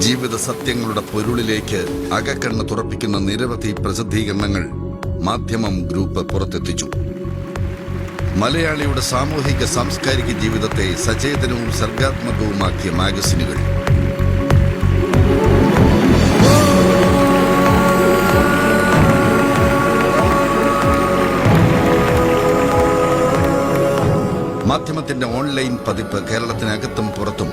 ജീവിത സത്യങ്ങളുടെ പൊരുളിലേക്ക് അകക്കണ്ണ് തുറപ്പിക്കുന്ന നിരവധി പ്രസിദ്ധീകരണങ്ങൾ മാധ്യമം ഗ്രൂപ്പ് പുറത്തെത്തിച്ചു. മലയാളിയുടെ സാമൂഹിക സാംസ്കാരിക ജീവിതത്തെ സചേതനവും സർഗാത്മകവുമാക്കിയ മാഗസിനുകൾ. മാധ്യമത്തിന്റെ ഓൺലൈൻ പതിപ്പ് കേരളത്തിനകത്തും പുറത്തും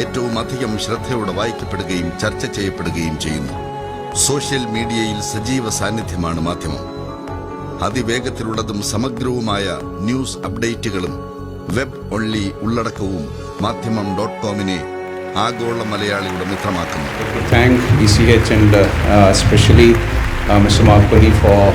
ഏറ്റവും അധികം ശ്രദ്ധയോടെ വായിക്കപ്പെടുകയും ചർച്ച ചെയ്യപ്പെടുകയും ചെയ്യുന്നു. സോഷ്യൽ മീഡിയയിൽ സജീവ സാന്നിധ്യമാണ് മാധ്യമം. അതിവേഗത്തിലുള്ളതും സമഗ്രവുമായ ന്യൂസ് അപ്ഡേറ്റുകളും വെബ് ഓൺലി ഉള്ളടക്കവും മാധ്യമം.com-നെ ആഗോള മലയാളിയുടെ മിത്രമാക്കുന്നു. Thank ECH and especially Mr. Marconi for